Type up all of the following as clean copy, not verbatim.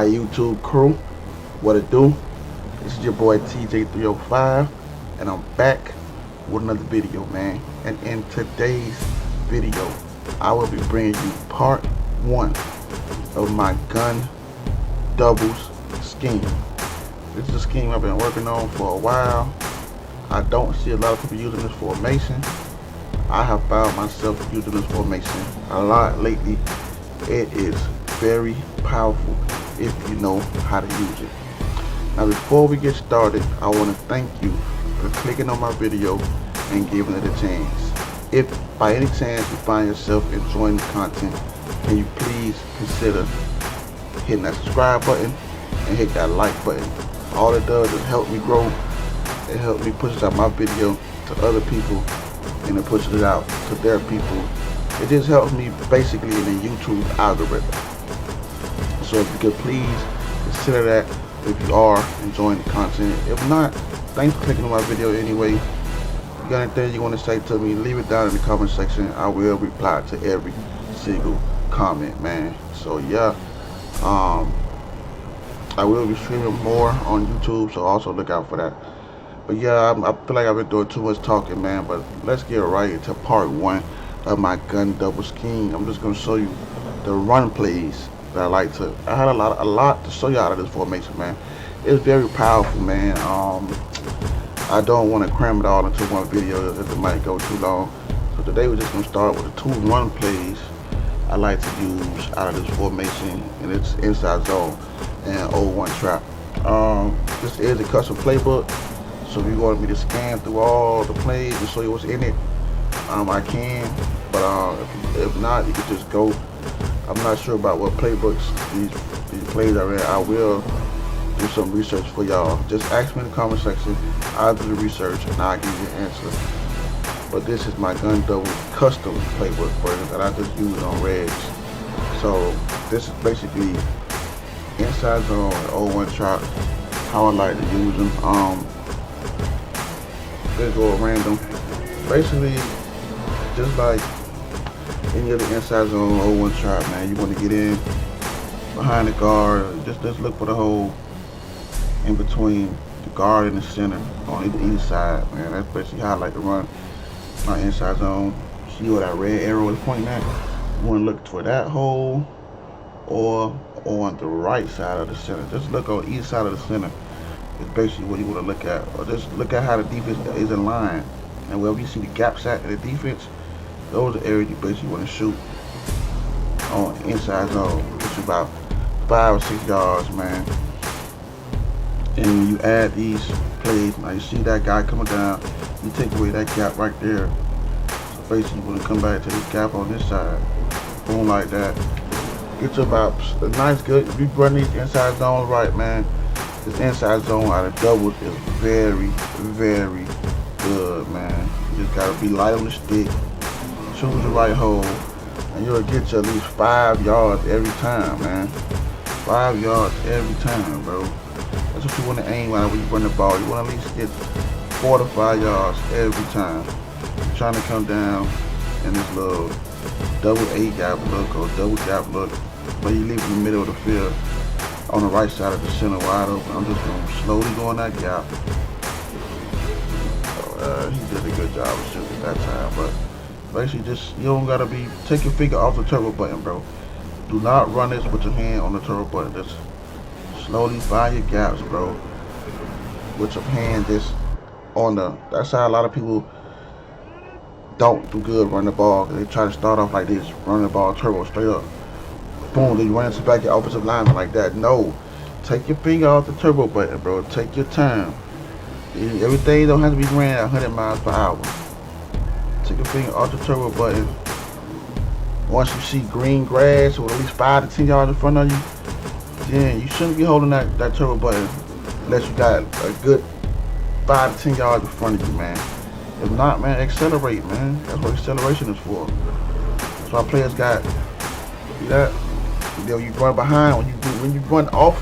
My YouTube crew, what it do? This is your boy TJ305, and I'm back with another video, man. And in today's video, I will be bringing you part 1 of my gun doubles scheme. This is a scheme I've been working on for a while. I don't see a lot of people using this formation. I have found myself using this formation a lot lately. It is very powerful if you know how to use it. Now before we get started, I want to thank you for clicking on my video and giving it a chance. If by any chance you find yourself enjoying the content, can you please consider hitting that subscribe button and hit that like button. All it does is help me grow. It helps me push out my video to other people, and it pushes it out to their people. It just helps me basically in the YouTube algorithm. So if you could please consider that if you are enjoying the content. If not, thanks for clicking on my video anyway. If you got anything you want to say to me, leave it down in the comment section. I will reply to every single comment, man. So yeah, I will be streaming more on YouTube, so also look out for that. But yeah, I feel like I've been doing too much talking, man. But let's get right into part 1 of my gun double scheme. I'm just gonna show you the run plays that I like to. I had a lot to show you out of this formation, man. It's very powerful, man. I don't want to cram it all into one video, it might go too long. So today we're just gonna start with the 2 run plays I like to use out of this formation, and it's inside zone and 0-1 trap. This is a custom playbook, so if you want me to scan through all the plays and show you what's in it, I can. But if not, you can just go. I'm not sure about what playbooks these plays are in. I will do some research for y'all. Just ask me in the comment section. I'll do the research and I'll give you an answer. But this is my gun double custom playbook version that I just use on Reds. So this is basically inside zone and 0-1 trap, how I like to use them. Let's go random. Basically, just like any other inside zone 0-1 trap, man, you want to get in behind the guard. Just look for the hole in between the guard and the center on either side, man. That's basically how I like to run my inside zone. See where that red arrow is pointing at? You want to look for that hole or on the right side of the center. Just look on each side of the center. It's basically what you want to look at. Or just look at how the defense is in line. And wherever you see the gaps at in the defense, those are areas you basically want to shoot on the inside zone, which is about 5 or 6 yards, man. And when you add these plays, now you see that guy coming down, you take away that gap right there. So basically you want to come back to this gap on this side. Boom, like that. Get to about a nice good. If you run these inside zones right, man, this inside zone out of doubles is very, very good, man. You just gotta be light on the stick, choose the right hole, and you'll get you at least 5 yards every time, man. 5 yards every time, bro. That's what you want to aim at when you run the ball. You want to at least get 4 to 5 yards every time. You're trying to come down in this little double A gap look or double gap look, but you leave in the middle of the field on the right side of the center wide open. I'm just going to slowly go in that gap. He did a good job of shooting that time, but basically just, you don't gotta be, take your finger off the turbo button, bro. Do not run this with your hand on the turbo button. Just slowly find your gaps, bro, with your hand just on the, that's how a lot of people don't do good running the ball. They try to start off like this, running the ball turbo straight up. Boom, then you run into back your offensive lineman like that. No, take your finger off the turbo button, bro. Take your time. Everything don't have to be ran at 100 miles per hour. Take your finger off the turbo button. Once you see green grass with at least 5 to 10 yards in front of you, then you shouldn't be holding that turbo button unless you got a good 5 to 10 yards in front of you, man. If not, man, accelerate, man. That's what acceleration is for. That's why players got, see that? You know, you run behind when you run off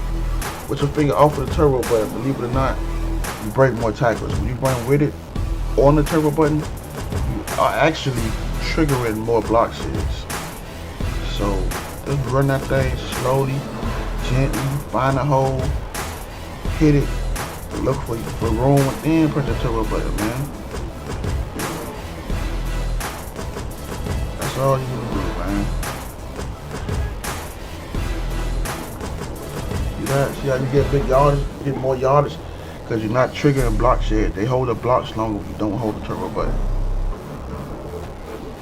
with your finger off of the turbo button, believe it or not, you break more tackles. When you run with it on the turbo button, you are actually triggering more block sheets. So just run that thing slowly, gently find a hole, hit it, look for room, and then press the turbo button, man. That's all you gonna do, man. See that? See how you get big yardage, get more yardage? Because you're not triggering block shed. They hold the blocks longer if you don't hold the turbo button.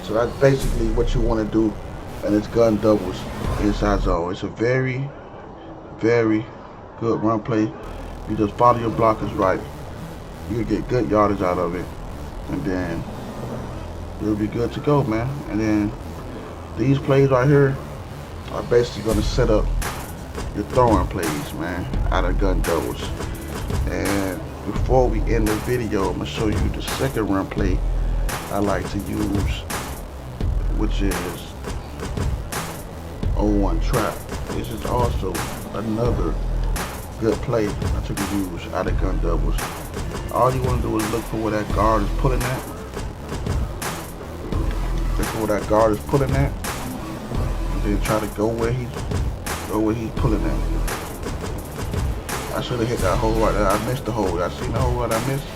So that's basically what you want to do, and it's gun doubles inside zone. It's a very, very good run play. You just follow your blockers right. You'll get good yardage out of it, and then you'll be good to go, man. And then these plays right here are basically going to set up your throwing plays, man, out of gun doubles. And before we end the video, I'm going to show you the second run play I like to use, which is 0-1 trap. This is also another good play that you can use out of gun doubles. All you want to do is look for where that guard is pulling at. Look for where that guard is pulling at, and then try to go where he's pulling at. I should have hit that hole right there. I missed the hole. I seen the hole that I missed.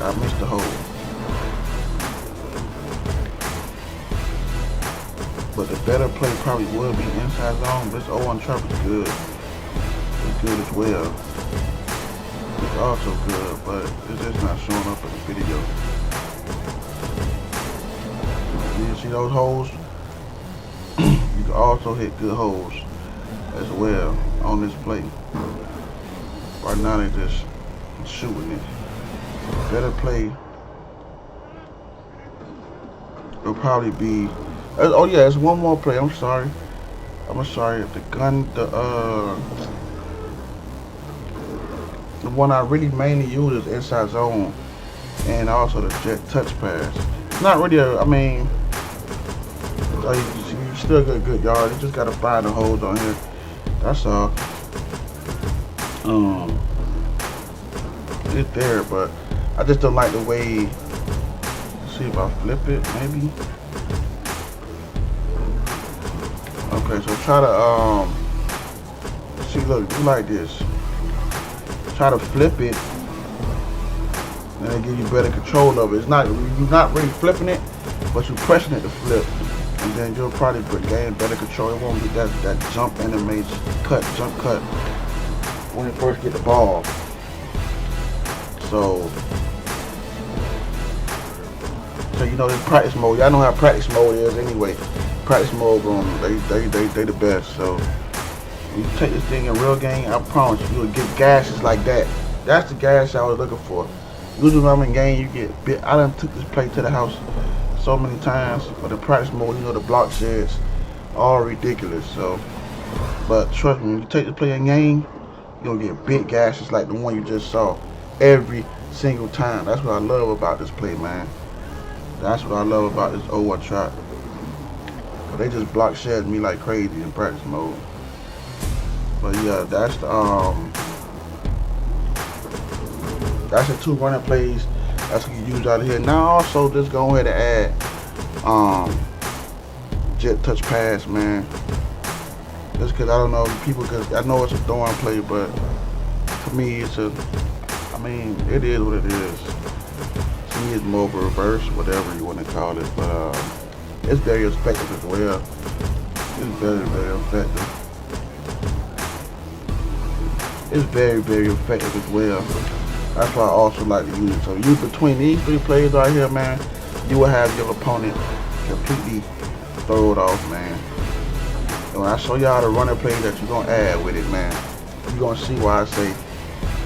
I missed the hole. But the better play probably would be inside zone. This 0-1 trap is good. It's good as well. It's also good, but it's just not showing up in the video. You see those holes? You can also hit good holes as well on this play. Right now they just shooting it. Better play will probably be. Oh yeah, it's one more play. I'm sorry. The one I really mainly use is inside zone, and also the jet touch pass. It's not really a, I mean, you still get good yards. You just gotta find the holes on here. That's all. It's there, but I just don't like the way. Let's see if I flip it, maybe. Okay, so try to see, look, do like this. Try to flip it, and it give you better control of it. It's not, you're not really flipping it, but you're pressing it to flip, and then you'll probably gain better control. It won't be that jump animation, jump cut when you first get the ball. So you know, this practice mode. Y'all know how practice mode is anyway. Practice mode, they the best. So when you take this thing in real game, I promise you'll get gashes like that. That's the gas I was looking for. Usually when I'm in game, you get bit. I done took this play to the house so many times, but the practice mode, you know, the block sheds all ridiculous. So, but trust me, when you take this play in game, you're gonna get big gashes like the one you just saw every single time. That's what I love about this play, man. That's what I love about this 0-1 trap. But they just block shed me like crazy in practice mode. But yeah, that's the two running plays that's what you use out of here. Now also just go ahead and add jet touch pass, man. Just cause I don't know people, cause I know it's a throwing play, but to me it's a, I mean, it is what it is. To me it's more of a reverse, whatever you want to call it, but it's very effective as well. It's very, very effective. It's very, very effective as well. That's why I also like to use it. So you, between these three plays right here, man, you will have your opponent completely throw it off, man. And when I show y'all the running play that you're gonna add with it, man, you're gonna see why I say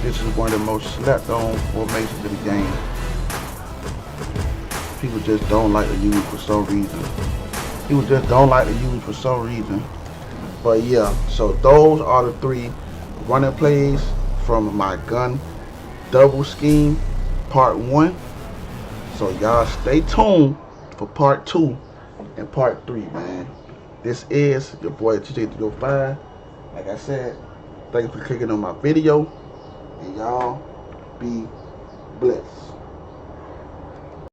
this is one of the most slept on formations in the game. People just don't like to use for some reason. People just don't like to use for some reason. But yeah, so those are the three running plays from my gun double scheme part 1. So y'all stay tuned for part 2 and part 3, man. This is your boy TJ305. Like I said, thanks for clicking on my video, and y'all be blessed.